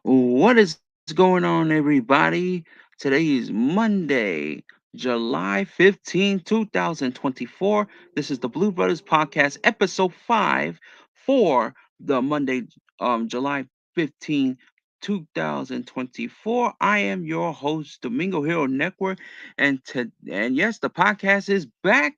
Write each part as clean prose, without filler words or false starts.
What is going on, everybody? Today is Monday, July 15th, 2024. This is the Blue Brothers Podcast, episode 5 for the Monday, July 15th, 2024. I am your host, Domingo Hero Network, and yes, the podcast is back.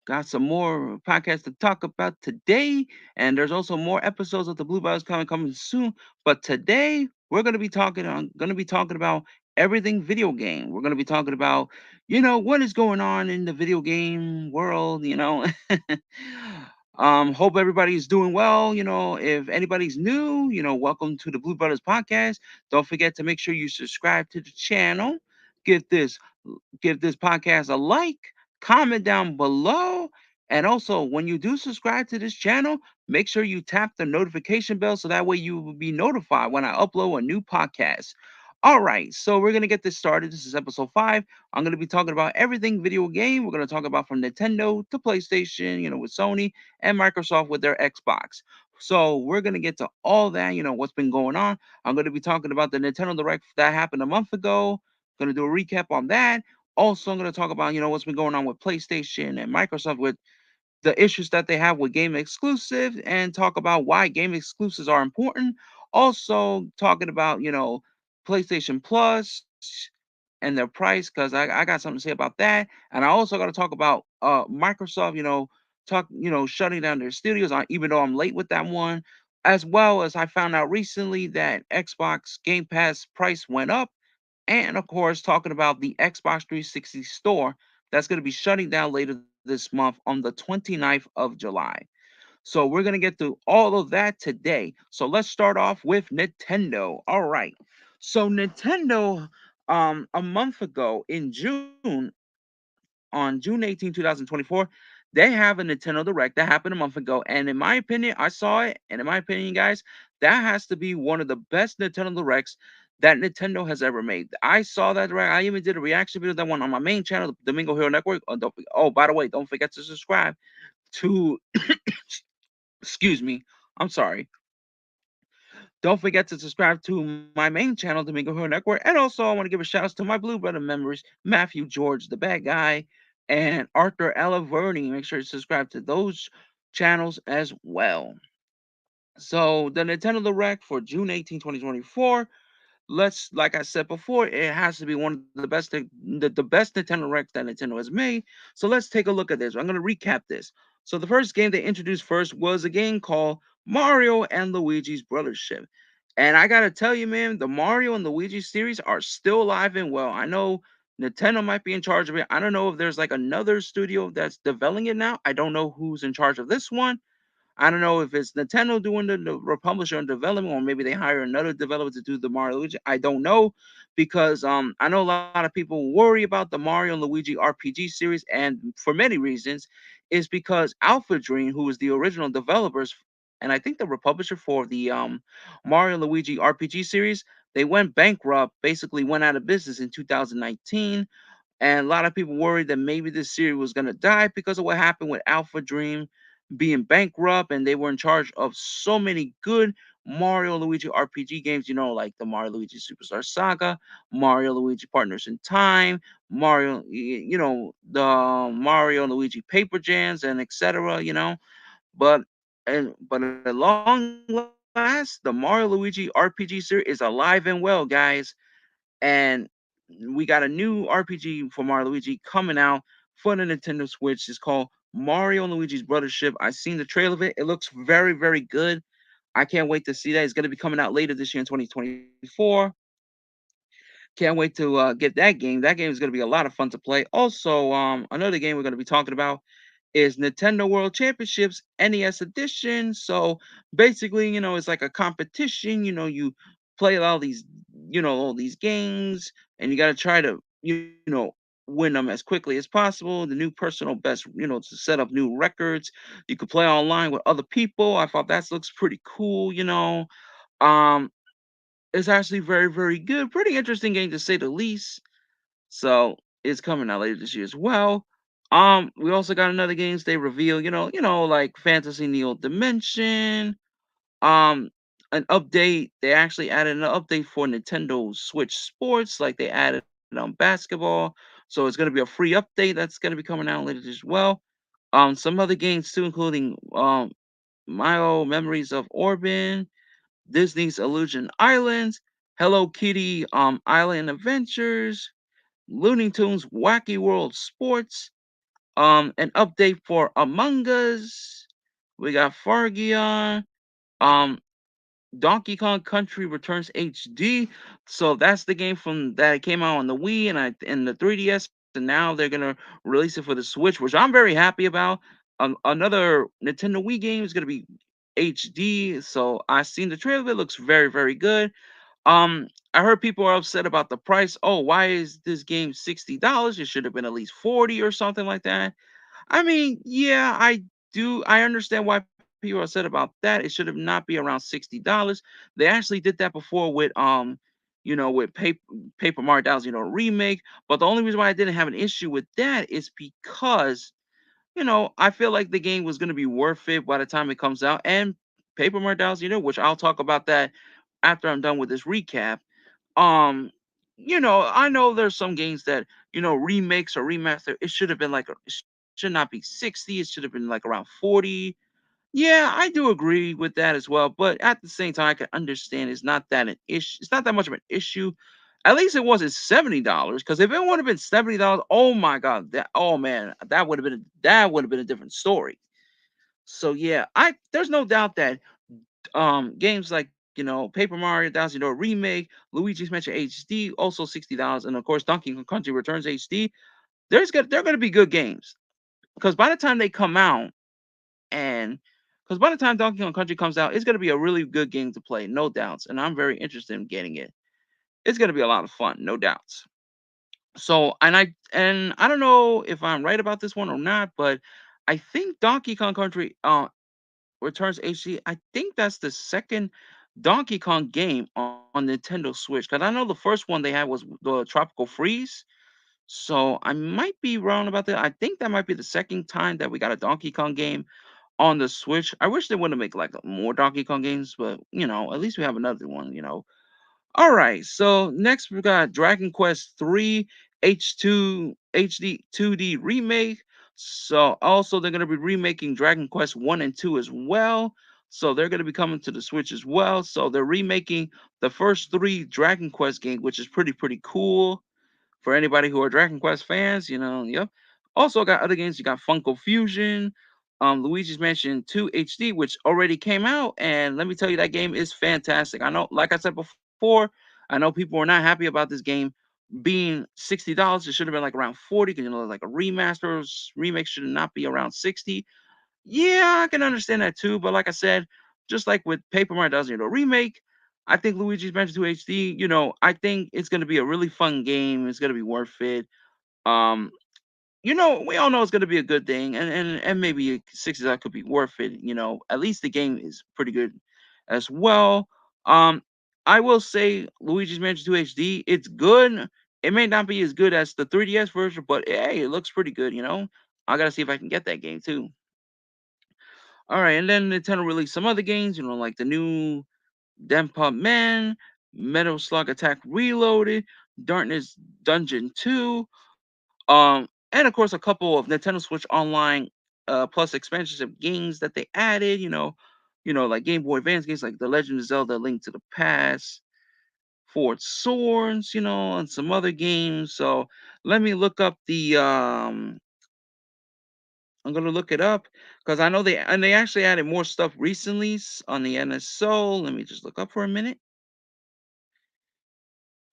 Got some more podcasts to talk about today, and there's also more episodes of the Blue Brothers coming soon. But today we're gonna be talking about everything video game. We're gonna be talking about what is going on in the video game world. Hope everybody's doing well. If anybody's new, welcome to the Blue Brothers podcast. Don't forget to make sure you subscribe to the channel. Give this give this podcast a like, comment down below, and also when you do subscribe to this channel, make sure you tap the notification bell so that way you will be notified when I upload a new podcast. All right, so we're gonna get this started. This is episode 5. I'm gonna be talking about everything video game. We're gonna talk about from Nintendo to PlayStation, with Sony and Microsoft with their Xbox. So we're gonna get to all that, what's been going on. I'm gonna be talking about the Nintendo Direct that happened a month ago. Gonna do a recap on that. Also, I'm going to talk about, what's been going on with PlayStation and Microsoft with the issues that they have with game exclusives and talk about why game exclusives are important. Also, talking about, PlayStation Plus and their price because I got something to say about that. And I also got to talk about Microsoft, shutting down their studios, even though I'm late with that one. As well as I found out recently that Xbox Game Pass price went up, and of course, talking about the Xbox 360 store that's going to be shutting down later this month on the 29th of July. So we're going to get through all of that today. So let's start off with Nintendo. All right. So Nintendo a month ago in June, on June 18, 2024, they have a Nintendo Direct that happened a month ago. And in my opinion, I saw it. And in my opinion, guys, that has to be one of the best Nintendo Directs that Nintendo has ever made. I saw that Direct. I even did a reaction video that one on my main channel, the Domingo Hero Network. Oh, by the way, don't forget to subscribe to, excuse me, I'm sorry. Don't forget to subscribe to my main channel, Domingo Hero Network. And also, I want to give a shout out to my Blue Brother members, Matthew George, the bad guy, and Arthur Alaverni. Make sure to subscribe to those channels as well. So, the Nintendo Direct for June 18, 2024. Like I said before, it has to be one of the best Nintendo Directs that Nintendo has made. So let's take a look at this. I'm going to recap this. So the first game they introduced first was a game called Mario and Luigi's Brothership. And I got to tell you, man, the Mario and Luigi series are still alive and well. I know Nintendo might be in charge of it. I don't know if there's like another studio that's developing it now. I don't know who's in charge of this one. I don't know if it's Nintendo doing the publisher and development, or maybe they hire another developer to do the Mario Luigi. I don't know because I know a lot of people worry about the Mario and Luigi RPG series, and for many reasons, is because Alpha Dream, who was the original developers, and I think the publisher for the Mario and Luigi RPG series, they went bankrupt, basically went out of business in 2019, and a lot of people worried that maybe this series was going to die because of what happened with Alpha Dream being bankrupt, and they were in charge of so many good Mario and Luigi RPG games, like the Mario Luigi Superstar Saga, Mario Luigi Partners in Time, the Mario and Luigi Paper Jams, and etc. But but at long last, the Mario Luigi RPG series is alive and well, guys. And we got a new RPG for Mario Luigi coming out for the Nintendo Switch. It's called Mario and Luigi's Brothership. I seen the trailer of it. It looks very, very good. I can't wait to see that. It's going to be coming out later this year in 2024. Can't wait to get that game. That game is going to be a lot of fun to play. Also, another game we're going to be talking about is Nintendo World Championships NES Edition. So basically, it's like a competition. You play all these games, and you got to try to, win them as quickly as possible. The new personal best, to set up new records. You could play online with other people. I thought that looks pretty cool. Um, it's actually very, very good. Pretty interesting game to say the least. So it's coming out later this year as well. We also got another games they reveal, like Fantasy Neo Dimension. Um, an update. They actually added an update for Nintendo Switch Sports, like they added on basketball. So it's gonna be a free update that's gonna be coming out later as well. Some other games too, including Mario Memories of Orbin, Disney's Illusion Islands, Hello Kitty Island Adventures, Looney Tunes Wacky World Sports, an update for Among Us. We got Fargion, um, Donkey Kong Country Returns HD. So that's the game from that it came out on the Wii and the 3DS, and now they're gonna release it for the Switch, which I'm very happy about. Another Nintendo Wii game is gonna be HD. So I seen the trailer. It looks very very good. I heard people are upset about the price. Oh, why is this game $60? It should have been at least 40 or something like that. I mean, yeah, I understand why people are upset about that. It should have not be around $60. They actually did that before with with Paper Mario Dolls, remake. But the only reason why I didn't have an issue with that is because I feel like the game was gonna be worth it by the time it comes out. And Paper Mario Dolls, which I'll talk about that after I'm done with this recap. um I know there's some games that remakes or remaster, it should have been it should not be 60, it should have been like around 40. Yeah, I do agree with that as well, but at the same time I can understand it's not that an issue, it's not that much of an issue. At least it wasn't $70, because if it would have been $70, oh my god, that, oh man, that would have been a different story. So yeah, I there's no doubt that games like Paper Mario Thousand Remake, Luigi's Mansion HD, also $60, and of course Donkey Kong Country Returns HD. They're gonna be good games, because by the time they come out, and because by the time Donkey Kong Country comes out, it's gonna be a really good game to play, no doubts, and I'm very interested in getting it. It's gonna be a lot of fun, no doubts. So, and I don't know if I'm right about this one or not, but I think Donkey Kong Country Returns HD. I think that's the second Donkey Kong game on Nintendo Switch. Because I know the first one they had was the Tropical Freeze. So I might be wrong about that. I think that might be the second time that we got a Donkey Kong game on the Switch. I wish they would have make like more Donkey Kong games, but at least we have another one. All right, so next we got Dragon Quest 3 H2 HD 2D remake. So also they're going to be remaking Dragon Quest 1 and 2 as well. So they're going to be coming to the Switch as well. So they're remaking the first 3 Dragon Quest games, which is pretty cool for anybody who are Dragon Quest fans, yep. Also got other games. You got Funko Fusion, Luigi's Mansion 2 HD, which already came out, and let me tell you, that game is fantastic. I know, like I said before, I know people were not happy about this game being $60. It should have been like around 40, because like a remaster remake should not be around 60. Yeah, I can understand that too. But like I said, just like with Paper Mario Thousand remake, I think Luigi's Mansion 2 HD, I think it's gonna be a really fun game. It's gonna be worth it. Um, we all know it's gonna be a good thing, and maybe $60 could be worth it. At least the game is pretty good as well. Um, I will say Luigi's Mansion 2 HD, it's good. It may not be as good as the 3DS version, but hey, it looks pretty good. I gotta see if I can get that game too. All right, and then Nintendo released some other games, like the new Denpa Man, Metal Slug Attack Reloaded, Darkness Dungeon 2, and of course a couple of Nintendo Switch Online plus expansions of games that they added, like Game Boy Advance games like The Legend of Zelda: Link to the Past, Fort Swords, and some other games. So let me look up the I'm gonna look it up, because I know they actually added more stuff recently on the NSO. Let me just look up for a minute.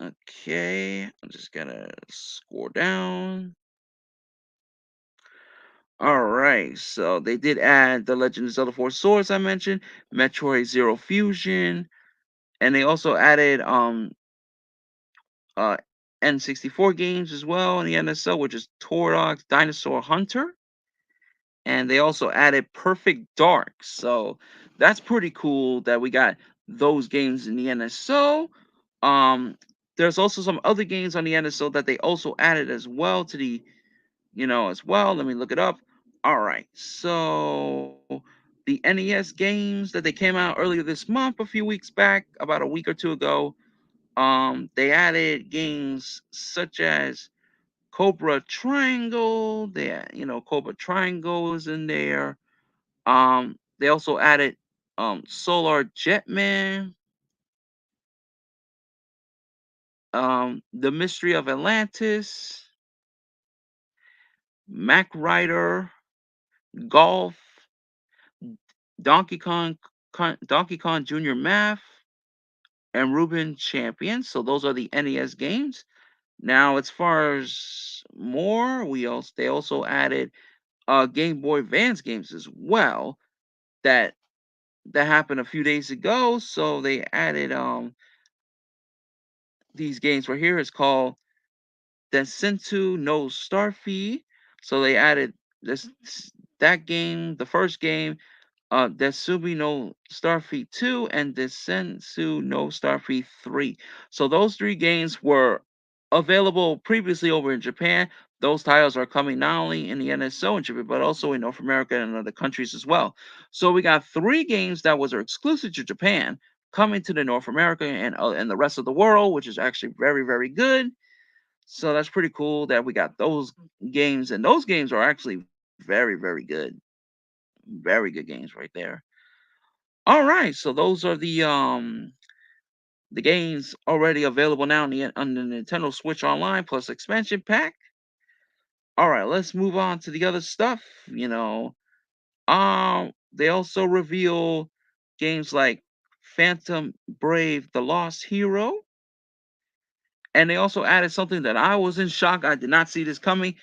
Okay, I'm just gonna scroll down. All right, so they did add The Legend of Zelda: Four Swords, I mentioned, Metroid Zero Fusion, and they also added uh N64 games as well in the NSO, which is Torox Dinosaur Hunter, and they also added Perfect Dark. So that's pretty cool that we got those games in the NSO. Um, there's also some other games on the NSO that they also added as well to the, as well. Let me look it up. All right, so the NES games that they came out earlier this month, a few weeks back, about a week or two ago. They added games such as Cobra Triangle. Cobra Triangle is in there. They also added Solar Jetman, The Mystery of Atlantis, Mac Rider, Golf, Donkey Kong, Donkey Kong Junior Math, and Ruben Champion. So those are the NES games. Now, as far as more, they also added Game Boy Advance games as well. That that happened a few days ago. So they added these games right here. It's called Densentu no Starfy. So they added this that game, the first game, Desumi no Starfleet 2 and Desensu no Starfleet 3. So those three games were available previously over in Japan. Those titles are coming not only in the NSO in Japan, but also in North America and other countries as well. So we got three games that was exclusive to Japan coming to the North America and the rest of the world, which is actually very, very good. So that's pretty cool that we got those games, and those games are actually very, very good. Very good games right there. All right, so those are the games already available now on the Nintendo Switch Online plus expansion pack. All right, let's move on to the other stuff. They also reveal games like Phantom Brave: The Lost Hero, and they also added something that I was in shock. I did not see this coming.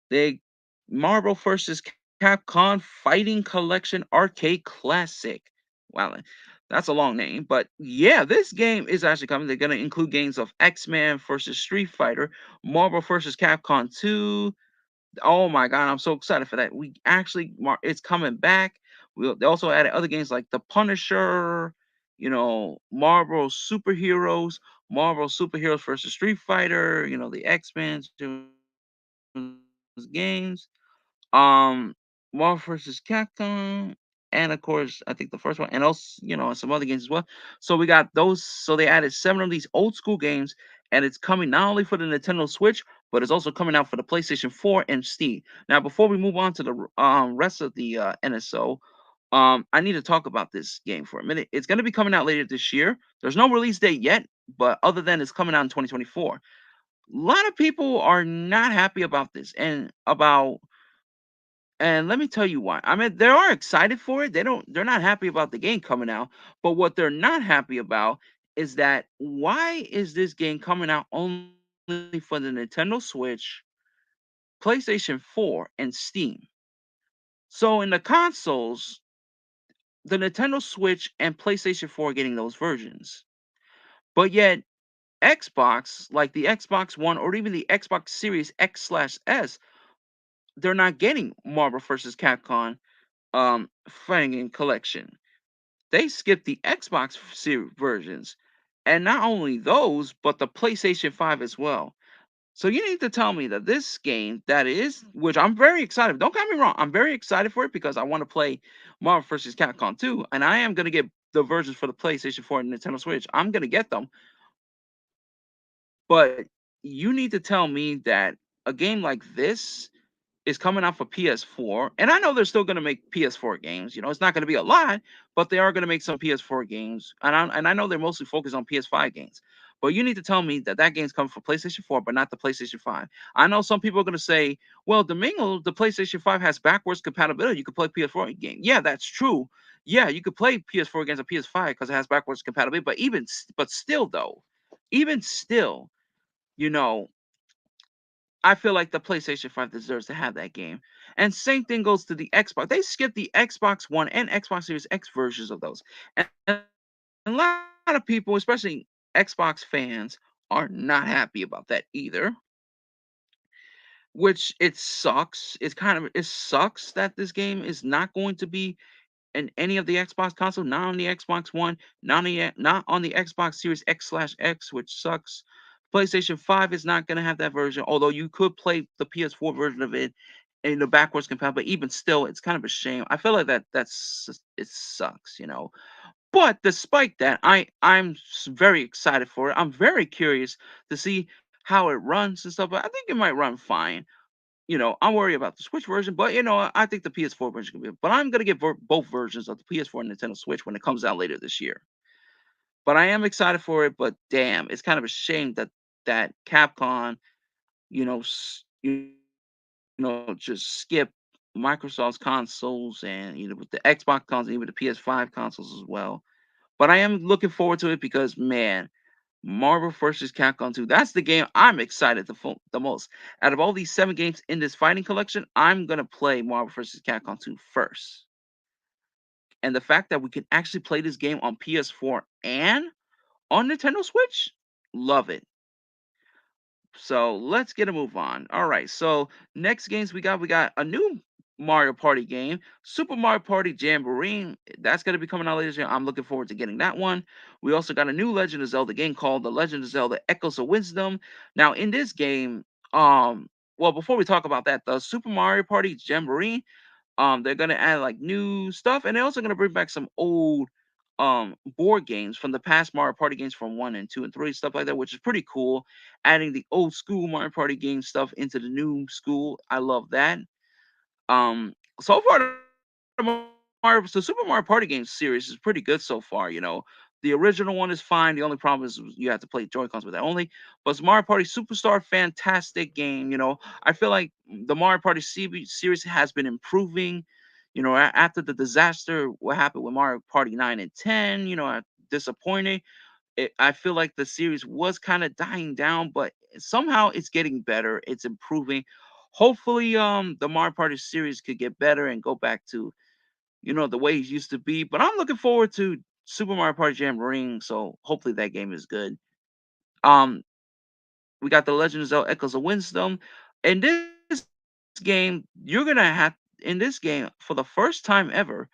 They Marvel vs. Capcom Fighting Collection Arcade Classic. Wow, that's a long name, but yeah, this game is actually coming. They're gonna include games of X-Men versus Street Fighter, Marvel vs. Capcom 2. Oh my god, I'm so excited for that. It's coming back. They also added other games like The Punisher, Marvel Superheroes, Marvel Superheroes versus Street Fighter, the X-Men games, Marvel vs. Capcom, and of course, I think the first one, and also, some other games as well. So we got those. So they added seven of these old school games, and it's coming not only for the Nintendo Switch, but it's also coming out for the PlayStation 4 and Steam. Now, before we move on to the rest of the NSO, I need to talk about this game for a minute. It's going to be coming out later this year. There's no release date yet, but other than it's coming out in 2024. A lot of people are not happy about this and let me tell you why. I mean, they are excited for it. They're not happy about the game coming out, but what they're not happy about is that why is this game coming out only for the Nintendo Switch, PlayStation 4, and Steam? So in the consoles, the Nintendo Switch and PlayStation 4 are getting those versions. But yet Xbox, like the Xbox One or even the Xbox Series X/S, they're not getting Marvel vs. Capcom Fighting Collection. They skipped the Xbox series versions, and not only those, but the PlayStation 5 as well. So you need to tell me that this game that is, which I'm very excited. Don't get me wrong, I'm very excited for it because I want to play Marvel vs. Capcom 2, and I am gonna get the versions for the PlayStation 4 and Nintendo Switch. I'm gonna get them, but you need to tell me that a game like this is coming out for PS4, and I know they're still going to make PS4 games. It's not going to be a lot, but they are going to make some PS4 games, and I know they're mostly focused on PS5 games. But you need to tell me that that game's coming for PlayStation 4, but not the PlayStation 5. I know some people are going to say, "Well, Domingo, the PlayStation 5 has backwards compatibility. You could play PS4 game." Yeah, that's true. Yeah, you could play PS4 games on PS5 because it has backwards compatibility. But still, though, even still, you know, I feel like the PlayStation 5 deserves to have that game. And same thing goes to the Xbox. They skipped the Xbox One and Xbox Series X versions of those. And a lot of people, especially Xbox fans, are not happy about that either. Which it sucks. It sucks that this game is not going to be in any of the Xbox console, not on the Xbox One, not on the Xbox Series X/X, which sucks. PlayStation 5 is not going to have that version, although you could play the PS4 version of it and the backwards compatible. But even still, it's kind of a shame. I feel like it sucks, you know. But despite that, very excited for it. I'm very curious to see how it runs and stuff. But I think it might run fine. You know, I'm worried about the Switch version, but you know, I think the PS4 version can be. But I'm gonna get both versions of the PS4 and Nintendo Switch when it comes out later this year. But I am excited for it. But damn, it's kind of a shame that Capcom, just skip Microsoft's consoles and with the Xbox consoles, even the PS5 consoles as well. But I am looking forward to it because man, Marvel vs. Capcom 2, that's the game I'm excited the most. Out of all these 7 games in this fighting collection, I'm gonna play Marvel vs. Capcom 2 first. And the fact that we can actually play this game on PS4 and on Nintendo Switch, love it. So let's get a move on. All right. So next games we got a new Mario Party game, Super Mario Party Jamboree. That's gonna be coming out later this year. I'm looking forward to getting that one. We also got a new Legend of Zelda game called The Legend of Zelda Echoes of Wisdom. Now in this game, well before we talk about that, the Super Mario Party Jamboree, they're gonna add like new stuff, and they're also gonna bring back some old board games from the past Mario Party games from 1 and 2 and 3, stuff like that, which is pretty cool. Adding the old school Mario Party game stuff into the new school. I love that. So far the Super Mario Party game series is pretty good so far, you know. The original one is fine. The only problem is you have to play Joy-Cons with that only. But Mario Party Superstar, fantastic game, you know. I feel like the Mario Party series has been improving. You know, after the disaster, what happened with Mario Party 9 and 10, disappointing. I feel like the series was kind of dying down, but somehow it's getting better. It's improving. Hopefully, the Mario Party series could get better and go back to the way it used to be. But I'm looking forward to Super Mario Party Jam Ring, so hopefully that game is good. Um, we got the Legend of Zelda Echoes of Wisdom. In this game, you're gonna have in this game for the first time ever,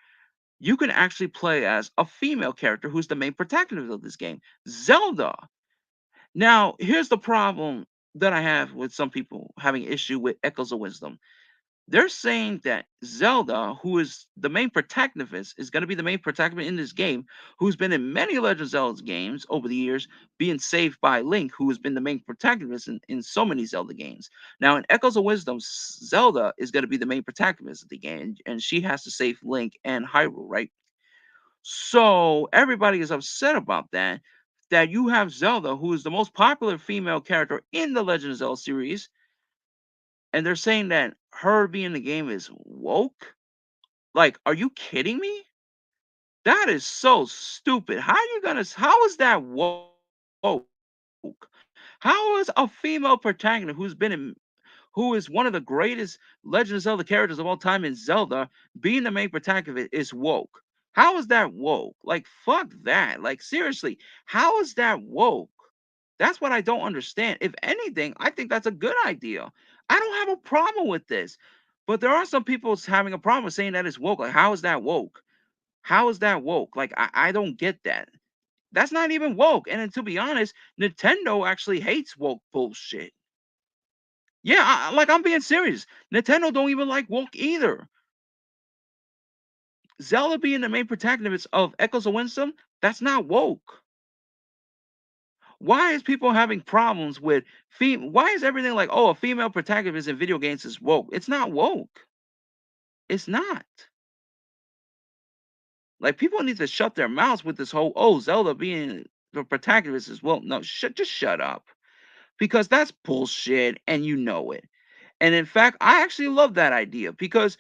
you can actually play as a female character who's the main protagonist of this game, Zelda. Now, here's the problem that I have with some people having issue with Echoes of Wisdom. They're saying that Zelda, who is the main protagonist, is going to be the main protagonist in this game, who's been in many Legend of Zelda games over the years, being saved by Link, who has been the main protagonist in so many Zelda games. Now, in Echoes of Wisdom, Zelda is going to be the main protagonist of the game, and she has to save Link and Hyrule, right? So everybody is upset about that. That you have Zelda, who is the most popular female character in the Legend of Zelda series, and they're saying that her being in the game is woke. Like, are you kidding me? That is so stupid. How is that woke? How is a female protagonist who is one of the greatest Legend of Zelda characters of all time in Zelda being the main protagonist is woke? How is that woke? Like, fuck that. Like, seriously, how is that woke? That's what I don't understand. If anything, I think that's a good idea. I don't have a problem with this. But there are some people having a problem with saying that it's woke. Like, how is that woke? How is that woke? Like, I don't get that. That's not even woke. And then to be honest, Nintendo actually hates woke bullshit. Yeah, like I'm being serious. Nintendo don't even like woke either. Zelda being the main protagonist of Echoes of Wisdom, that's not woke. Why is people having problems with why is everything like, oh, a female protagonist in video games is woke? It's not woke. It's not. Like people need to shut their mouths with this whole oh Zelda being the protagonist is woke. No, just shut up. Because that's bullshit and you know it. And in fact, I actually love that idea because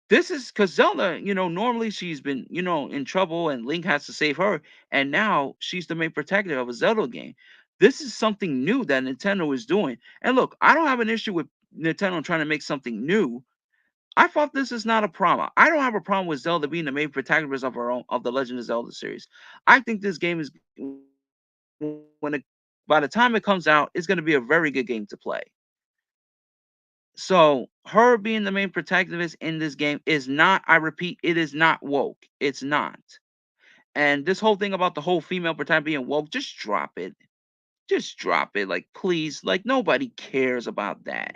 this is because Zelda, normally she's been, in trouble and Link has to save her. And now she's the main protector of a Zelda game. This is something new that Nintendo is doing. And look, I don't have an issue with Nintendo trying to make something new. I thought this is not a problem. I don't have a problem with Zelda being the main protagonist of her own of the Legend of Zelda series. I think this game is when it by the time it comes out, it's going to be a very good game to play. So her being the main protagonist in this game is not, I repeat, it is not woke. It's not. And this whole thing about the whole female protagonist being woke, just drop it. Just drop it. Like, please. Like, nobody cares about that.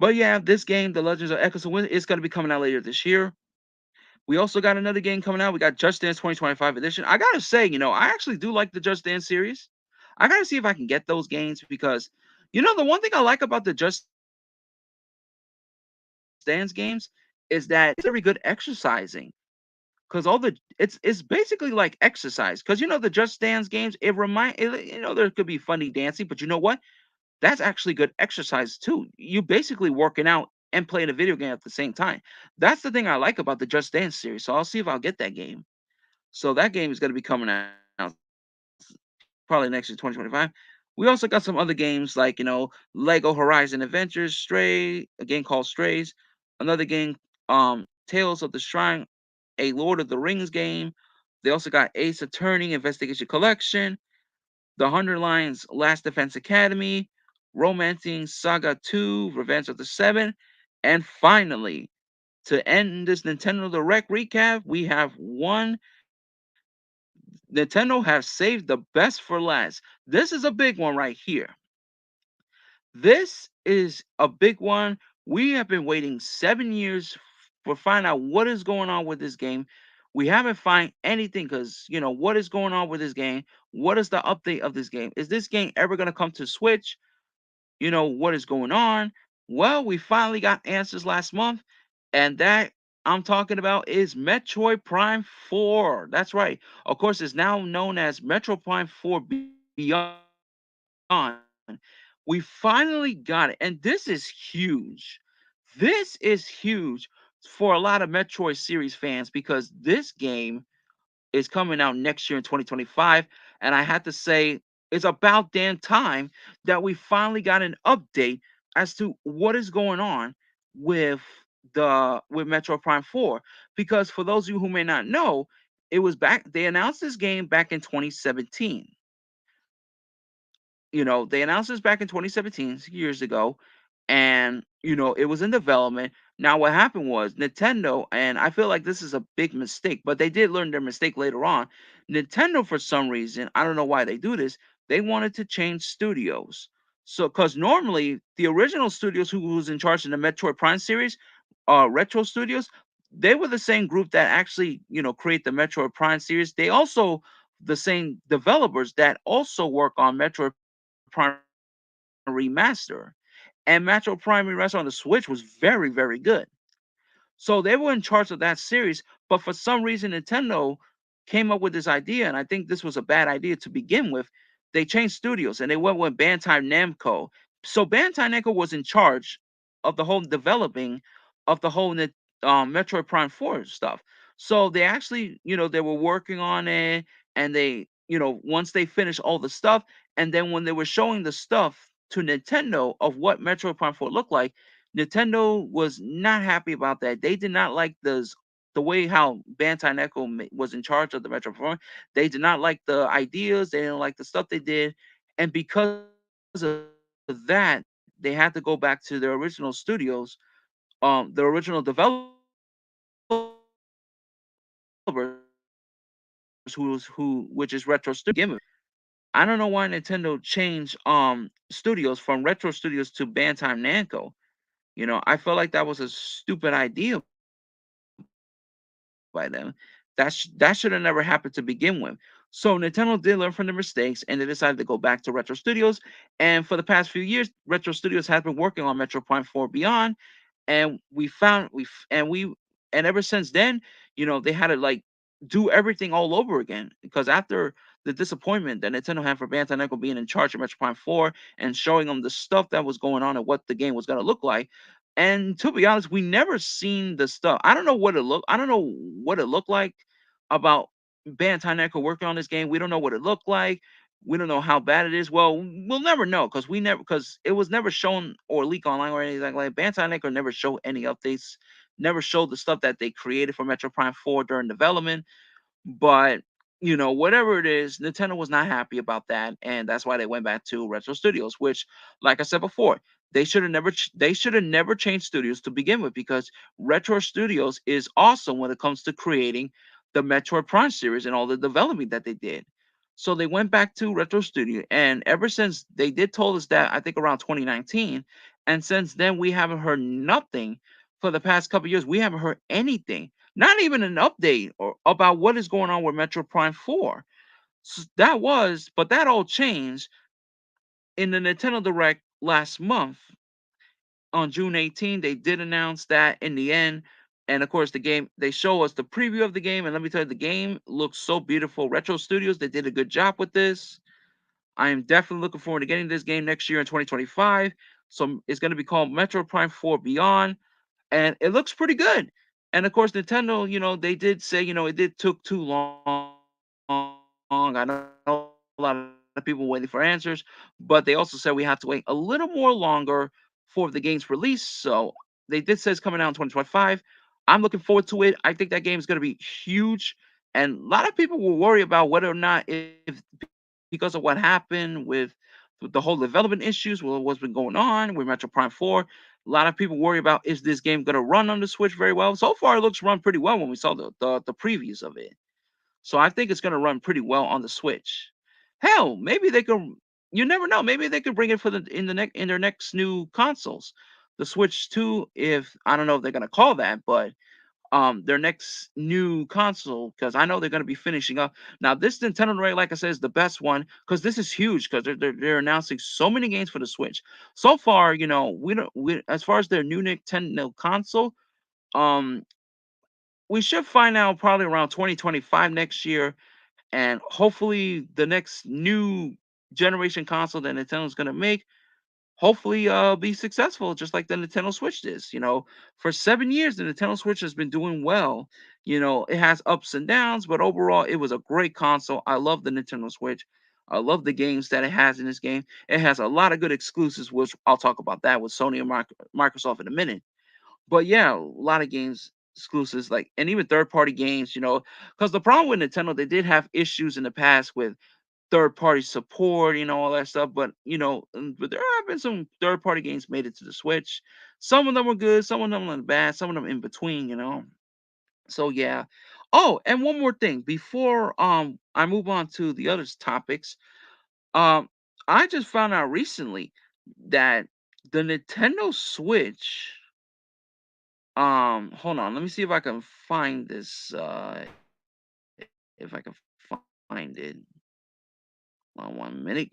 But yeah, this game, The Legends of Echoes of Wind, is going to be coming out later this year. We also got another game coming out. We got Just Dance 2025 edition. I gotta say, I actually do like the Just Dance series. I gotta see if I can get those games because, the one thing I like about the Just Dance games is that it's very good exercising. Cause it's basically like exercise. Cause the Just Dance games, there could be funny dancing, but you know what? That's actually good exercise too. You basically working out and playing a video game at the same time. That's the thing I like about the Just Dance series. So I'll see if I'll get that game. So that game is going to be coming out probably next year, 2025. We also got some other games like, Lego Horizon Adventures, Stray, a game called Strays, another game, Tales of the Shrine, a Lord of the Rings game. They also got Ace Attorney Investigation Collection, The Hundred Lions Last Defense Academy, Romancing Saga 2, Revenge of the Seven, and finally, to end this Nintendo Direct recap, we have one. Nintendo has saved the best for last. This is a big one right here. This is a big one. We have been waiting 7 years for find out what is going on with this game. We haven't find anything because what is going on with this game? What is the update of this game? Is this game ever gonna come to Switch? What is going on? Well, we finally got answers last month, and that I'm talking about is Metroid Prime 4. That's right. Of course, it's now known as Metroid Prime 4 Beyond. We finally got it, and this is huge. This is huge for a lot of Metroid series fans because this game is coming out next year in 2025. And I have to say, it's about damn time that we finally got an update as to what is going on with with Metro Prime 4. Because for those of you who may not know, they announced this game back in 2017. They announced this back in 2017, years ago, and it was in development. Now, what happened was Nintendo, and I feel like this is a big mistake, but they did learn their mistake later on. Nintendo, for some reason, I don't know why they do this, they wanted to change studios. So, because normally the original studios who was in charge of the Metroid Prime series, Retro Studios, they were the same group that actually, create the Metroid Prime series. They also the same developers that also work on Metroid Prime Remaster. And Metroid Prime Remaster on the Switch was very, very good. So they were in charge of that series, but for some reason Nintendo came up with this idea, and I think this was a bad idea to begin with. They changed studios and they went with Bandai Namco. So Bandai Namco was in charge of the whole developing of the whole Metroid Prime 4 stuff. So they actually, they were working on it, and they, once they finished all the stuff, and then when they were showing the stuff to Nintendo of what Metroid Prime 4 looked like, Nintendo was not happy about that. They did not like the way how Bandai Namco was in charge of the Metro Prime. They did not like the ideas. They didn't like the stuff they did, and because of that, they had to go back to their original studios, their original developers, which is Retro Studios to begin with. I don't know why Nintendo changed studios from Retro Studios to Bandai Namco. I feel like that was a stupid idea by them. That should have never happened to begin with. So Nintendo did learn from their mistakes, and they decided to go back to Retro Studios. And for the past few years, Retro Studios has been working on Metro Prime 4 Beyond, and we found we and ever since then, they had to do everything all over again because after the disappointment that Nintendo had for Bandai Namco being in charge of Metro Prime 4 and showing them the stuff that was going on and what the game was going to look like. And to be honest, we never seen the stuff. I don't know what it look. I don't know what it looked like about Bandai Namco working on this game. We don't know what it looked like. We don't know how bad it is. Well, we'll never know because it was never shown or leaked online or anything like that. Bandai Namco never showed any updates, never showed the stuff that they created for Metro Prime 4 during development. But whatever it is, Nintendo was not happy about that, and that's why they went back to Retro Studios. Which, like I said before, they should have never changed studios to begin with because Retro Studios is awesome when it comes to creating the Metroid Prime series and all the development that they did. So they went back to Retro Studio, and ever since they did told us that I think around 2019, And since then, we haven't heard nothing for the past couple years. We haven't heard anything, not even an update or about what is going on with Metro Prime 4. But that all changed in the Nintendo Direct last month on June 18th. They did announce that in the end. And of course, the game, they show us the preview of the game. And let me tell you, the game looks so beautiful. Retro Studios, they did a good job with this. I am definitely looking forward to getting this game next year in 2025. So it's going to be called Metro Prime 4 Beyond, and it looks pretty good. And of course, Nintendo, they did say, it did took too long. I know a lot of people waiting for answers, but they also said we have to wait a little more longer for the game's release. So they did say it's coming out in 2025. I'm looking forward to it. I think that game is going to be huge. And a lot of people will worry about whether or not, if because of what happened with the whole development issues, what's been going on with Metro Prime 4. A lot of people worry about, is this game going to run on the Switch very well? So far, it looks run pretty well when we saw the previews of it. So I think it's going to run pretty well on the Switch. Hell, maybe they could. You never know. Maybe they could bring it for in their next new consoles, the Switch 2. If I don't know if they're going to call that, but their next new console, because I know they're going to be finishing up. Now this Nintendo Direct, like I said, is the best one because this is huge because they're announcing so many games for the Switch. So far, we don't we as far as their new Nintendo console, um we should find out probably around 2025 next year, and hopefully the next new generation console that Nintendo's going to make, hopefully be successful just like the Nintendo Switch is. For 7 years the Nintendo Switch has been doing well. It has ups and downs, but overall it was a great console. I love the Nintendo Switch. I love the games that it has in this game. It has a lot of good exclusives, which I'll talk about that with Sony and Microsoft in a minute. But yeah, a lot of games exclusives, like, and even third party games, because the problem with Nintendo, they did have issues in the past with third party support, all that stuff. But but there have been some third party games made it to the Switch. Some of them were good, some of them were bad, some of them in between. So yeah. Oh, and one more thing before I move on to the other topics. Um, I just found out recently that the Nintendo Switch. Hold on, let me see if I can find this. If I can find it. One minute.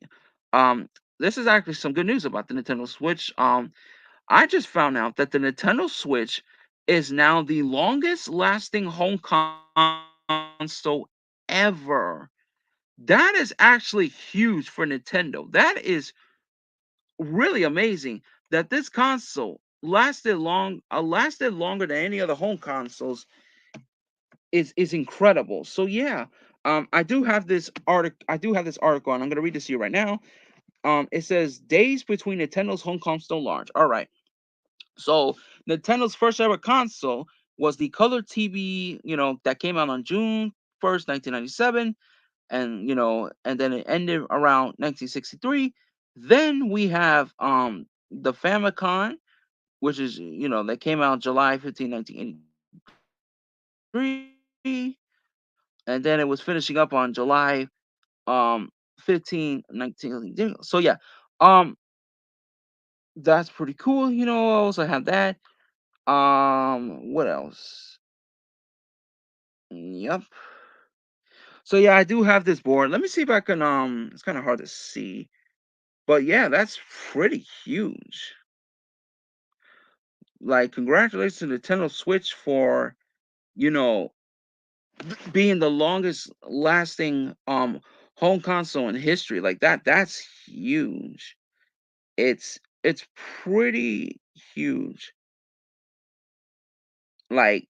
This is actually some good news about the Nintendo Switch. I just found out that the Nintendo Switch is now the longest lasting home console ever. That is actually huge for Nintendo. That is really amazing that this console lasted longer than any other home consoles. Is incredible. So yeah, I do have this article, and I'm gonna read this to you right now. It says days between Nintendo's home console launch. All right. So Nintendo's first ever console was the color TV, that came out on June 1st, 1997, and then it ended around 1963. Then we have the Famicom, which is, that came out July 15, 1983, and then it was finishing up on July 15, 19. So yeah, um, that's pretty cool. I also have that. What else? Yep. So yeah, I do have this board. Let me see if I can. It's kind of hard to see, but yeah, that's pretty huge. Like, congratulations to Nintendo Switch for you know being the longest lasting home console in history. Like that's huge. It's pretty huge. Like,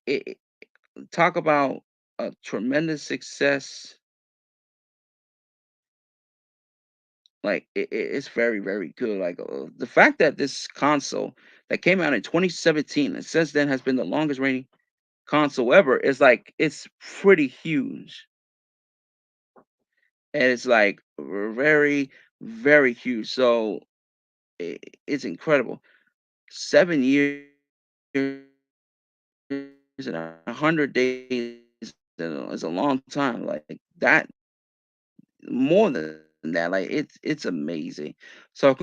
talk about a tremendous success. Like, it's very, very good. Like, the fact that this console that came out in 2017 and since then has been the longest reigning console ever is, like, it's pretty huge. And it's like very, very huge. So it's incredible. 7 years and 100 days is a long time. Like that, more than that. Like, it's amazing. So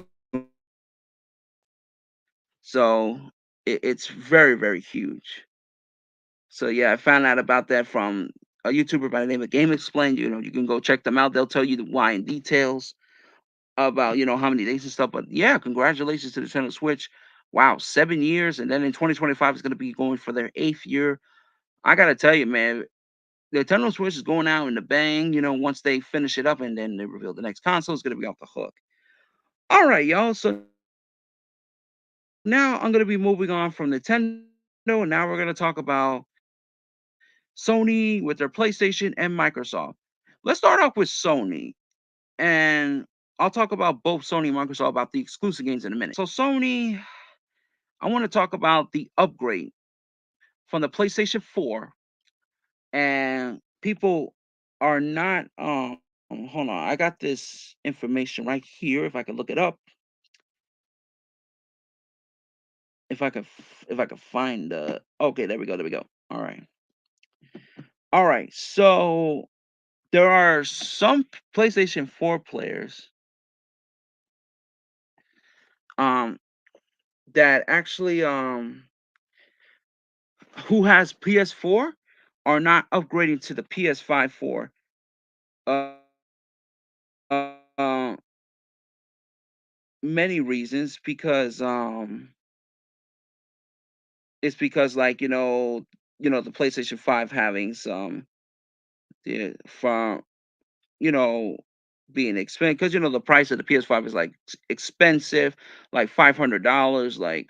So it's very, very huge. So yeah, I found out about that from a YouTuber by the name of Game Explain. You can go check them out. They'll tell you the why and details about how many days and stuff. But yeah, congratulations to the Nintendo Switch. Wow, 7 years, and then in 2025 it's going to be going for their eighth year. I gotta tell you, man, the Nintendo Switch is going out in the bang. Once they finish it up and then they reveal the next console, it's going to be off the hook. All right, y'all. So now I'm going to be moving on from Nintendo, and now we're going to talk about Sony with their PlayStation and Microsoft. Let's start off with Sony, and I'll talk about both Sony and Microsoft about the exclusive games in a minute. So Sony, I want to talk about the upgrade from the PlayStation 4, and people are not hold on, I got this information right here. If I could look it up, if I could find okay, there we go. All right, so there are some PlayStation 4 players um that actually who has PS4 are not upgrading to the PS5 4 uh, uh many reasons, because it's because, like, the PlayStation 5 having some, from you know being expensive, because the price of the PS5 is like expensive, like $500, like,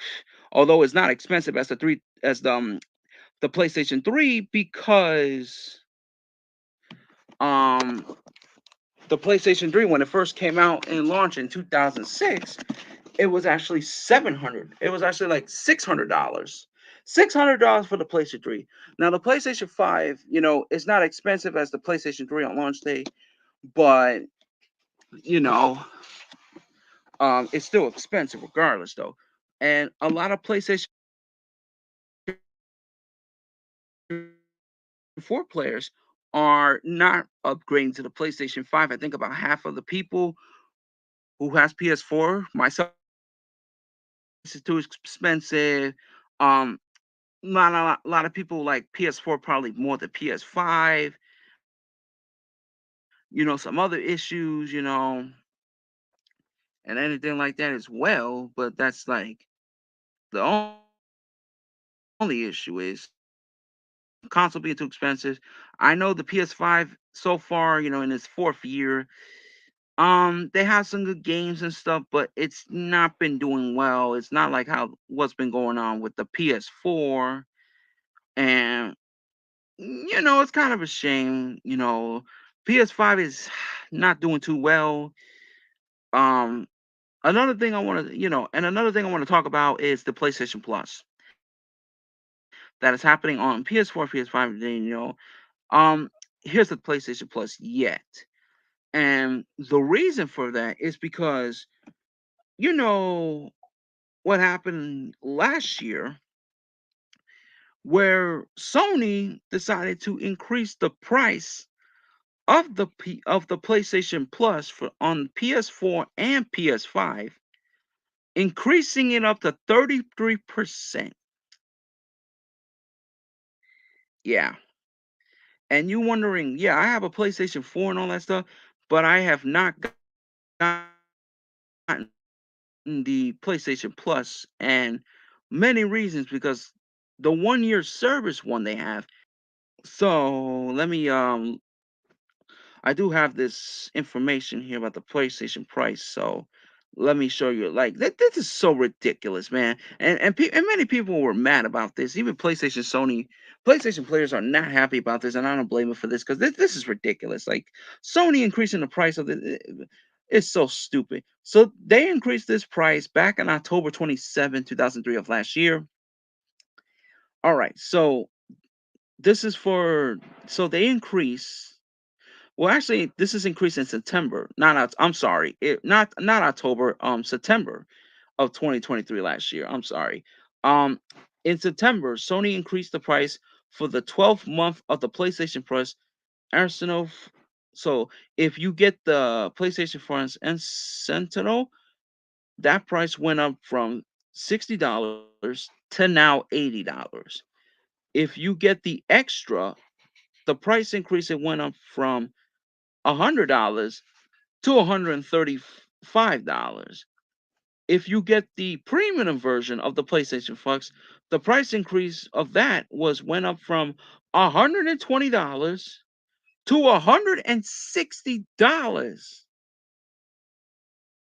although it's not expensive as the PlayStation 3, because um the PlayStation 3, when it first came out and launched in 2006, it was actually 700. It was actually like $600. $600 for the PlayStation 3. Now the PlayStation 5, it's not expensive as the PlayStation 3 on launch day, but you know, it's still expensive regardless though. And a lot of PlayStation 4 players are not upgrading to the PlayStation 5. I think about half of the people who has PS4, myself, is too expensive. Um, a lot of people like PS4 probably more than PS5. Some other issues, and anything like that as well. But that's like the only issue is console being too expensive. I know the PS5 so far, in its fourth year, they have some good games and stuff, but it's not been doing well. It's not like how what's been going on with the PS4, and it's kind of a shame. PS5 is not doing too well. Um, another thing I want to, and another thing I want to talk about is the PlayStation Plus that is happening on PS4, PS5. Um, here's the PlayStation Plus yet, and the reason for that is because you know what happened last year, where Sony decided to increase the price of the PlayStation Plus for on PS4 and PS5, increasing it up to 33%. Yeah. And you wondering, yeah, I have a PlayStation 4 and all that stuff, but I have not gotten the PlayStation Plus, and many reasons, because the 1 year service one they have. So let me I do have this information here about the PlayStation price. So let me show you. Like, this is so ridiculous, man. And many people were mad about this. Even PlayStation players are not happy about this, and I don't blame them for this, because this is ridiculous. Like, Sony increasing the price of it's so stupid. So they increased this price back on October 27, 2003 of last year. All right, so this is for so they increase. Well, actually, this is increased in September. I'm sorry. Not October, September of 2023 last year. I'm sorry. Um in September, Sony increased the price for the 12th month of the PlayStation Plus Arsenal. So if you get the PlayStation Plus and Sentinel, that price went up from $60 to now $80. If you get the extra, the price increase it went up from $100 to $135. If you get the premium version of the PlayStation Flux, the price increase of that was went up from $120 to $160.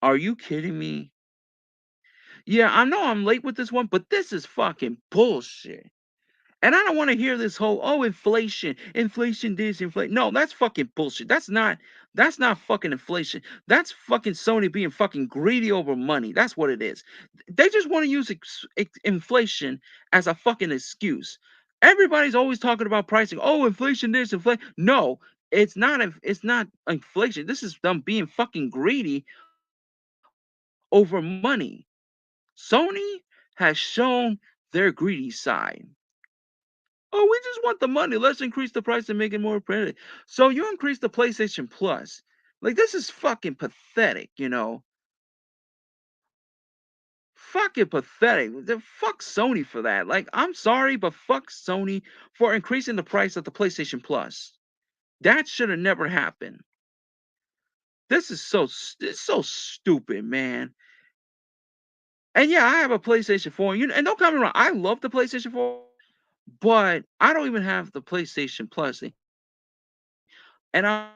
Are you kidding me? Yeah, I know I'm late with this one, but this is fucking bullshit. And I don't want to hear this whole inflation, inflation this, inflation. No, that's fucking bullshit. That's not fucking inflation. That's fucking Sony being fucking greedy over money. That's what it is. They just want to use inflation as a fucking excuse. Everybody's always talking about pricing. Oh, inflation this, inflation. No, it's not inflation. This is them being fucking greedy over money. Sony has shown their greedy side. Oh, we just want the money. Let's increase the price and make it more appealing. So you increase the PlayStation Plus. Like this is fucking pathetic, you know. Fucking pathetic. Fuck Sony for that. Like I'm sorry, but fuck Sony for increasing the price of the PlayStation Plus. That should have never happened. This is so stupid, man. And yeah, I have a PlayStation 4. And don't get me wrong, I love the PlayStation 4, but I don't even have the PlayStation Plus. And I'm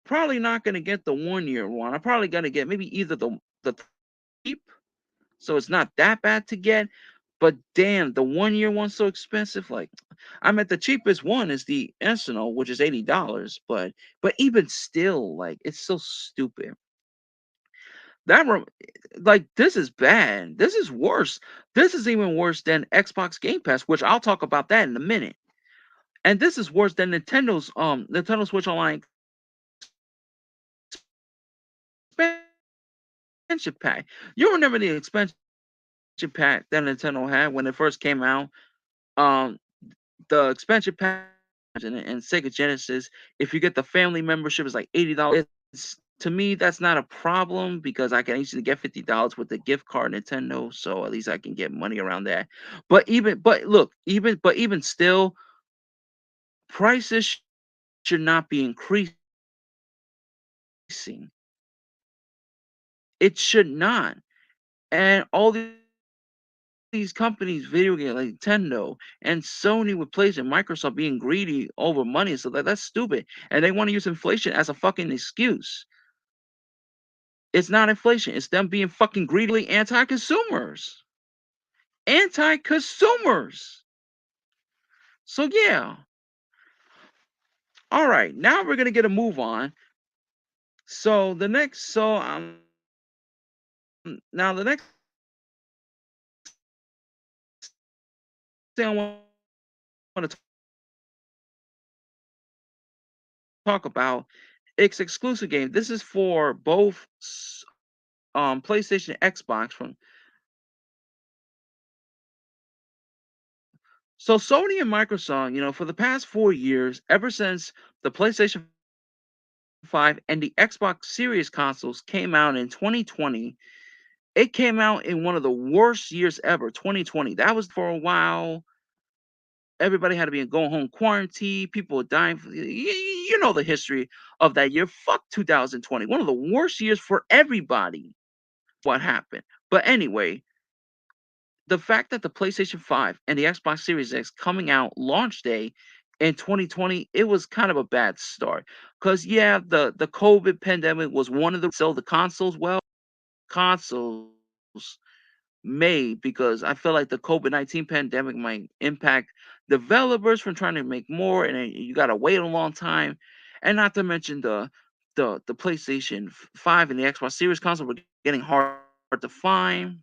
probably not gonna get the 1-year one. I'm probably gonna get maybe either the cheap, so it's not that bad to get. But damn, the 1-year one's so expensive. Like, I mean, the cheapest one is the Arsenal, which is $80. But even still, like, it's so stupid. That like this is bad. This is worse. This is even worse than Xbox Game Pass, which I'll talk about that in a minute. And this is worse than Nintendo Switch Online expansion pack. You remember the expansion pack that Nintendo had when it first came out? Um, the expansion pack and Sega Genesis, if you get the family membership, is like $80. To me, that's not a problem because I can easily get $50 with the gift card Nintendo, so at least I can get money around that. But look, even still, prices should not be increasing. It should not. And all these companies, video game like Nintendo and Sony with PlayStation, Microsoft being greedy over money, so that's stupid. And they want to use inflation as a fucking excuse. It's not inflation. It's them being fucking greedily anti-consumers. Anti-consumers. So yeah. All right. Now we're gonna get a move on. Now the next thing I want to talk about, it's exclusive game. This is for both PlayStation and Xbox from. So Sony and Microsoft, for the past 4 years, ever since the PlayStation 5 and the Xbox Series consoles came out in 2020, it came out in one of the worst years ever, 2020. That was for a while. Everybody had to be in going home quarantine. People were dying. You know the history of that year. Fuck 2020. One of the worst years for everybody. What happened? But anyway, the fact that the PlayStation 5 and the Xbox Series X coming out launch day in 2020, it was kind of a bad start. Because, yeah, the COVID pandemic was one of the sell the consoles well. Consoles made because I feel like the COVID-19 pandemic might impact developers from trying to make more, and then you got to wait a long time. And not to mention the PlayStation 5 and the Xbox Series console were getting hard to find.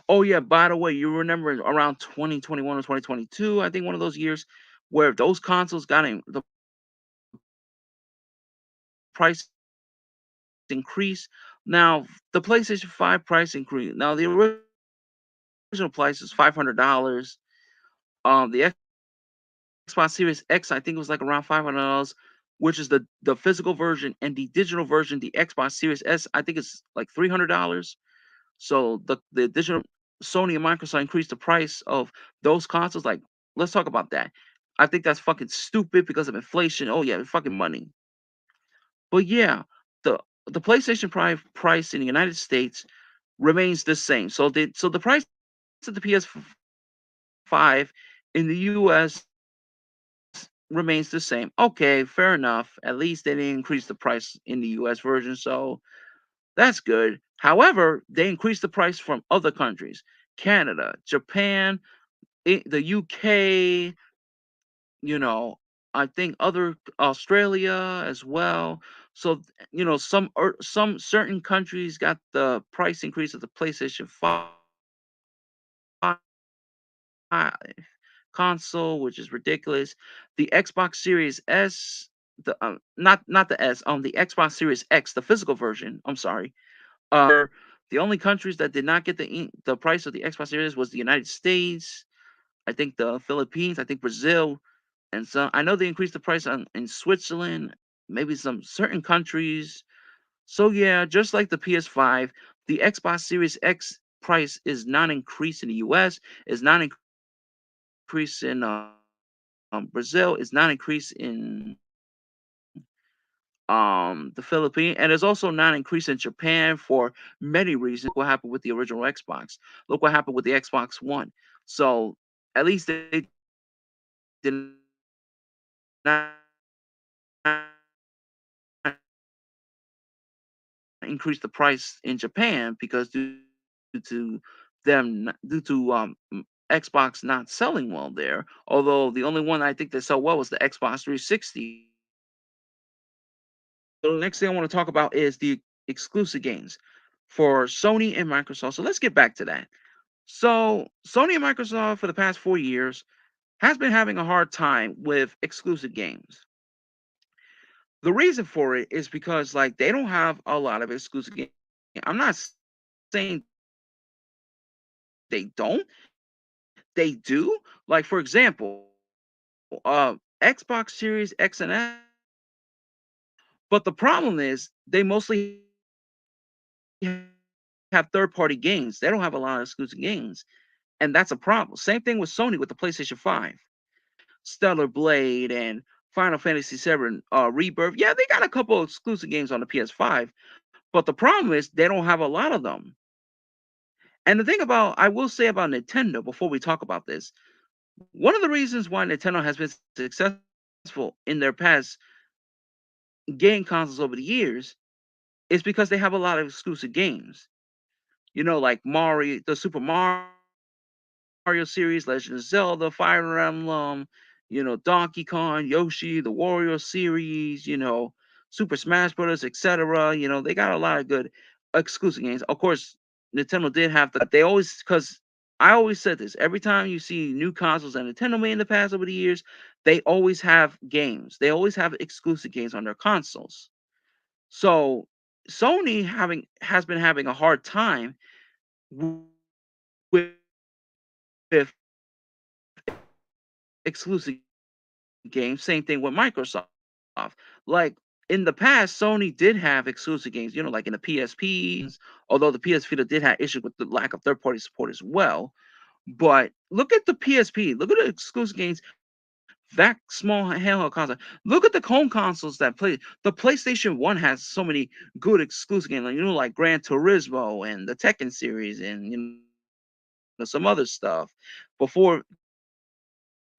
Oh yeah, by the way, you remember around 2021 or 2022, I think one of those years where those consoles got in the price increase. Now the PlayStation 5 price increase. Now the original price is $500. The Xbox Series X, I think it was like around $500. which is the physical version, and the digital version, the Xbox Series S. I think it's like $300. So the digital Sony and Microsoft increased the price of those consoles. Like, let's talk about that. I think that's fucking stupid because of inflation. Oh yeah, fucking money. But yeah, the the PlayStation price in the United States remains the same. So the price of the PS5 in the US remains the same. Okay, fair enough. At least they didn't increase the price in the US version, so that's good. However, they increased the price from other countries. Canada, Japan, the UK, you know, I think other Australia as well. So, some certain countries got the price increase of the PlayStation 5 console, which is ridiculous. The Xbox Series S, the not the S, the Xbox Series X, the physical version. I'm sorry. The only countries that did not get the price of the Xbox Series was the United States, I think the Philippines, I think Brazil, and so I know they increased the price in Switzerland, maybe some certain countries. So yeah, just like the PS5, the Xbox Series X price is not increased in the US, is not increased in Brazil, is not increased in the Philippines, and there's also not increase in Japan for many reasons. What happened with the original Xbox? Look what happened with the Xbox One. So at least they did not increase the price in Japan because due to due to Xbox not selling well there. Although the only one I think that sell well was the Xbox 360. So the next thing I want to talk about is the exclusive games for Sony and Microsoft. So let's get back to that. So Sony and Microsoft for the past 4 years has been having a hard time with exclusive games. The reason for it is because like they don't have a lot of exclusive games. I'm not saying they don't. They do. Like for example, Xbox Series X and S. But the problem is they mostly have third-party games. They don't have a lot of exclusive games, and that's a problem. Same thing with Sony with the PlayStation 5. Stellar Blade and Final Fantasy 7 Rebirth. Yeah, they got a couple of exclusive games on the PS5, but the problem is they don't have a lot of them. And the thing about I will say about Nintendo before we talk about this, one of the reasons why Nintendo has been successful in their past game consoles over the years is because they have a lot of exclusive games. Like Mario, the Super Mario series, Legend of Zelda, Fire Emblem, Donkey Kong, Yoshi, the Wario series, Super Smash Brothers, etc. They got a lot of good exclusive games. Of course, Nintendo did have they always because I always said this every time you see new consoles that Nintendo made in the past over the years, they always have games. They always have exclusive games on their consoles. So Sony having has been having a hard time with exclusive games. Same thing with Microsoft. Like in the past, Sony did have exclusive games, like in the PSPs, although the PS Vita did have issues with the lack of third party support as well. But look at the PSP, look at the exclusive games, that small handheld console. Look at the home consoles that play. The PlayStation 1 has so many good exclusive games, like Gran Turismo and the Tekken series and some other stuff. Before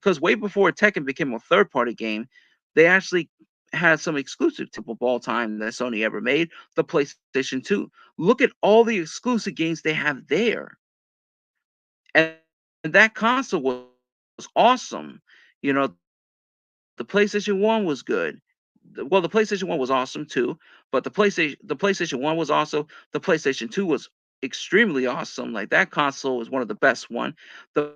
because way before Tekken became a third party game, they actually had some exclusive tip of all time that Sony ever made, the PlayStation 2. Look at all the exclusive games they have there. And that console was awesome. You know, the PlayStation 1 was good. Well, the PlayStation 1 was awesome too, but the PlayStation 1 was also the PlayStation 2 was extremely awesome. Like that console was one of the best one. The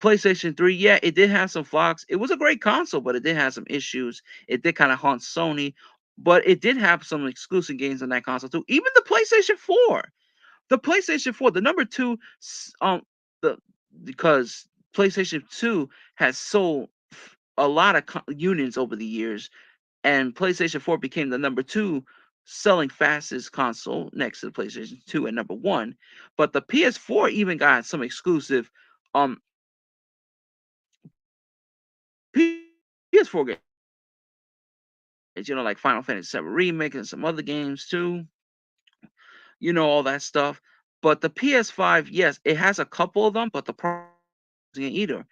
PlayStation 3, yeah, it did have some flaws. It was a great console, but it did have some issues. It did kind of haunt Sony, but it did have some exclusive games on that console too. Even the PlayStation 4, the PlayStation 4, the number two, the because PlayStation 2 has sold a lot of units over the years, and PlayStation 4 became the number two selling fastest console next to the PlayStation 2 at number one. But the PS4 even got some exclusive um PS4 games, like Final Fantasy 7 Remake and some other games too, all that stuff. But the PS5, yes, it has a couple of them, but the price isn't either.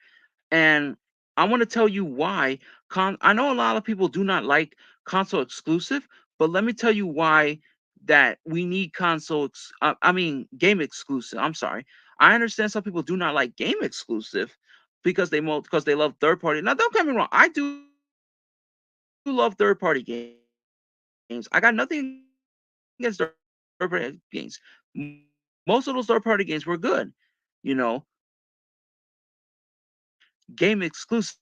And I want to tell you why. I know a lot of people do not like console exclusive, but let me tell you why that we need I mean game exclusive. I'm sorry. I understand some people do not like game exclusive because they love third party. Now don't get me wrong, I do love third party games. I got nothing against third party games. Most of those third party games were good. You know, game exclusive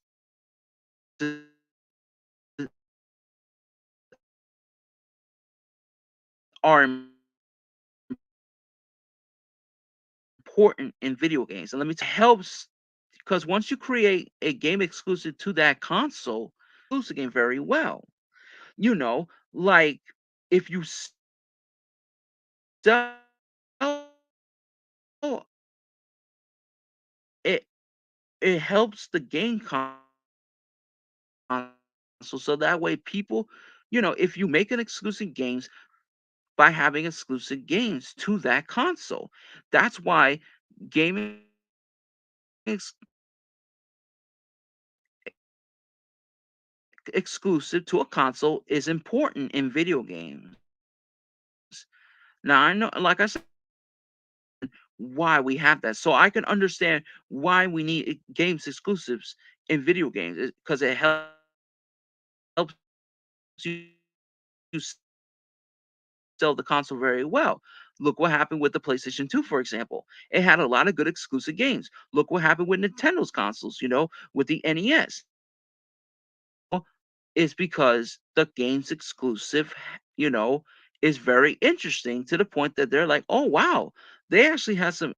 are important in video games. And let me tell helps because once you create a game exclusive to that console, exclusive game very well. You know, like if you sell it, it helps the game console so that way people, if you make an exclusive games by having exclusive games to that console, that's why gaming ex- exclusive to a console is important in video games. Now I know, like I said, why we have that, so I can understand why we need games exclusives in video games because it helps you sell the console very well. Look what happened with the PlayStation 2, for example. It had a lot of good exclusive games. Look what happened with Nintendo's consoles, with the NES. Is because the game's exclusive, you know, is very interesting to the point that they're like, "Oh wow, they actually have some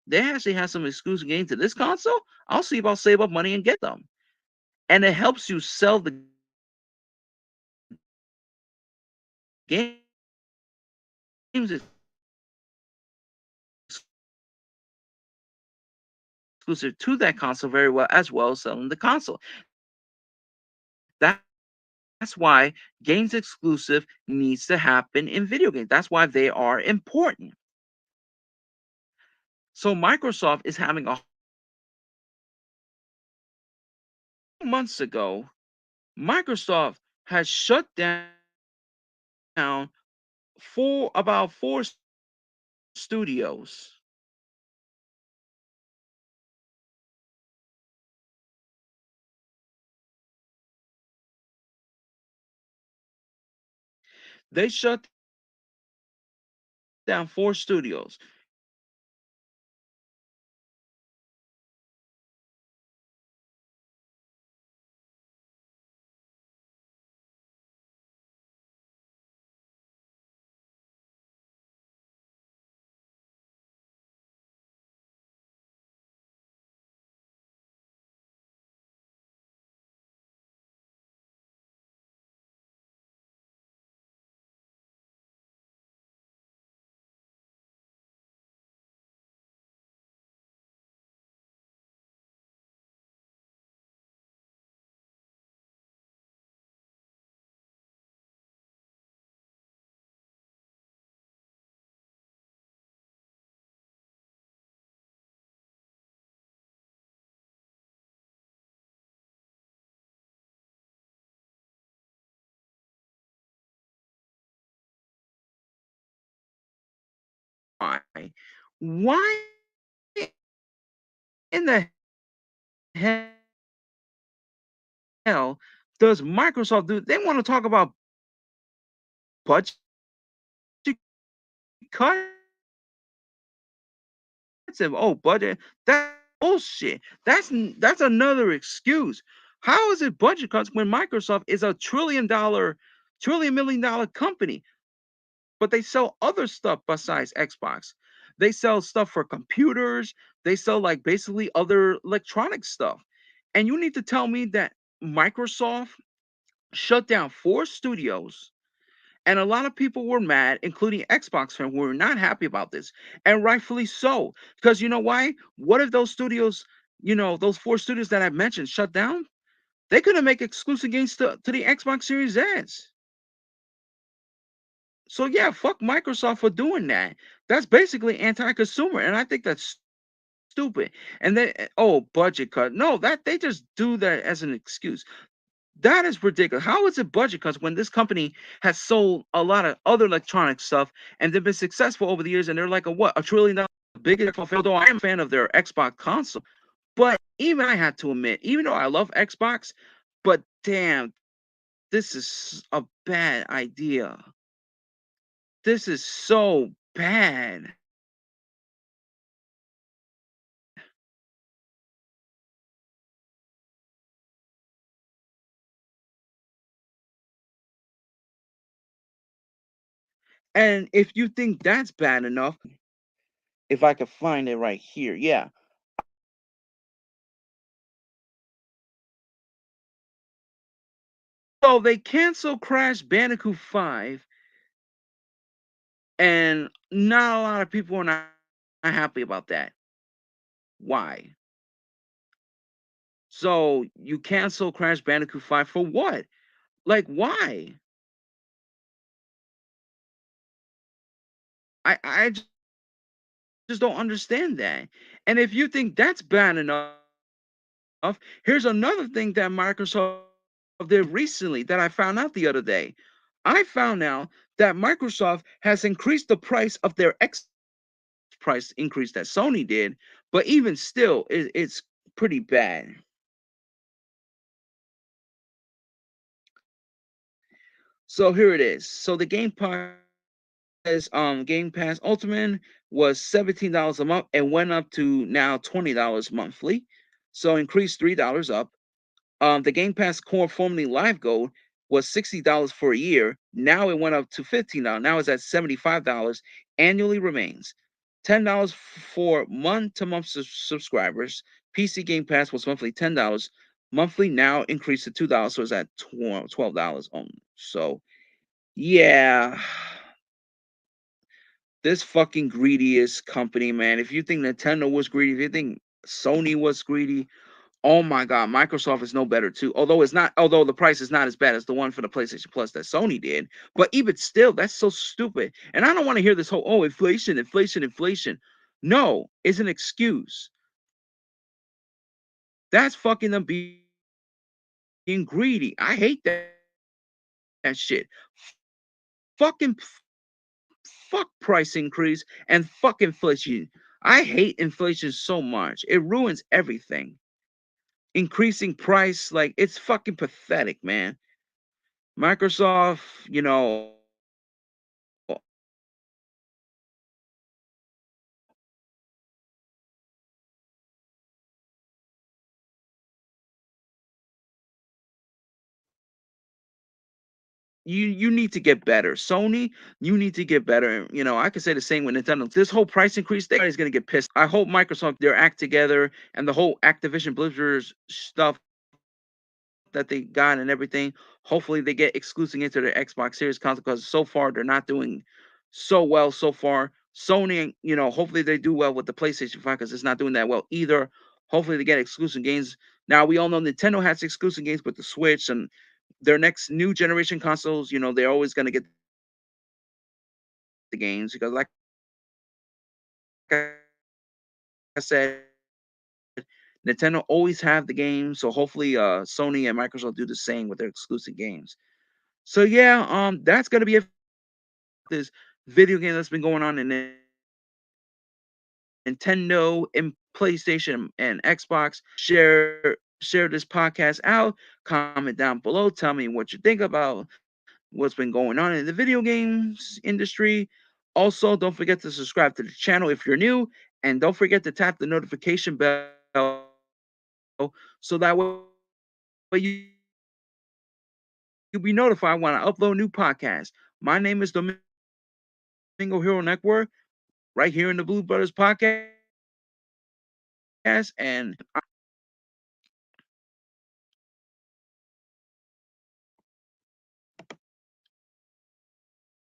they actually have some exclusive games to this console. I'll see if I'll save up money and get them." And it helps you sell the games exclusive to that console very well as selling the console. That That's why games exclusive needs to happen in video games. That's why they are important. So Microsoft is having a months ago, Microsoft has shut down about four studios. They shut down four studios. Why? Why in the hell does Microsoft do? They want to talk about budget cuts and budget. That's bullshit. That's another excuse. How is it budget cuts when Microsoft is a trillion million dollar company, but they sell other stuff besides Xbox? They sell stuff for computers. They sell like basically other electronic stuff. And you need to tell me that Microsoft shut down 4 studios, and a lot of people were mad, including Xbox fans who were not happy about this, and rightfully so. Because you know why? What if those studios, those 4 studios that I mentioned, shut down? They couldn't make exclusive games to the Xbox Series S. So yeah, fuck Microsoft for doing that. That's basically anti-consumer, and I think that's stupid. And then oh, budget cut. No, that they just do that as an excuse. That is ridiculous. How is it budget cuts when this company has sold a lot of other electronic stuff and they've been successful over the years, and they're like $1 trillion biggest. Although I am a fan of their Xbox console, but even I had to admit, even though I love Xbox, but damn, this is a bad idea. This is so bad. And if you think that's bad enough, if I could find it right here, yeah. So they canceled Crash Bandicoot 5, and not a lot of people are not happy about that. Why? So you cancel Crash Bandicoot 5 for what? Like why? I just don't understand that. And if you think that's bad enough, here's another thing that Microsoft did recently that I found out the other day. I found out that Microsoft has increased the price of their X price increase that Sony did, but even still, it's pretty bad. So here it is. So the Game Pass Ultimate was $17 a month and went up to now $20 monthly. So increased $3 up. The Game Pass Core, formerly Live Gold, was $60 for a year. Now it went up to $15. Now it's at $75. Annually remains $10 for month-to-month subscribers. PC Game Pass was monthly $10. Monthly now increased to $2, so it's at $12 only. So yeah, this fucking greediest company, man. If you think Nintendo was greedy, if you think Sony was greedy, oh my god, Microsoft is no better too. Although the price is not as bad as the one for the PlayStation Plus that Sony did, but even still, that's so stupid. And I don't want to hear this whole inflation, inflation, inflation. No, it's an excuse. That's fucking them being greedy. I hate that shit. Fucking fuck price increase and fuck inflation. I hate inflation so much. It ruins everything. Increasing price, like it's fucking pathetic, man. Microsoft, you need to get better. Sony, you need to get better. I could say the same with Nintendo. This whole price increase thing is gonna get pissed. I hope Microsoft their act together and the whole Activision Blizzard stuff that they got and everything. Hopefully they get exclusive into their Xbox Series console, because so far they're not doing so well so far. Sony, hopefully they do well with the PlayStation 5, because it's not doing that well either. Hopefully they get exclusive games. Now we all know Nintendo has exclusive games with the Switch and their next new generation consoles. They're always going to get the games because, like I said, Nintendo always have the games. So hopefully, Sony and Microsoft do the same with their exclusive games. So yeah, that's gonna be it for this video game that's been going on in Nintendo and PlayStation and Xbox. Share this podcast out. Comment down below. Tell me what you think about what's been going on in the video games industry. Also, don't forget to subscribe to the channel if you're new, and don't forget to tap the notification bell so that way you'll be notified when I upload new podcasts. My name is Domingo Hero Network. right here in the Blue Brothers podcast. And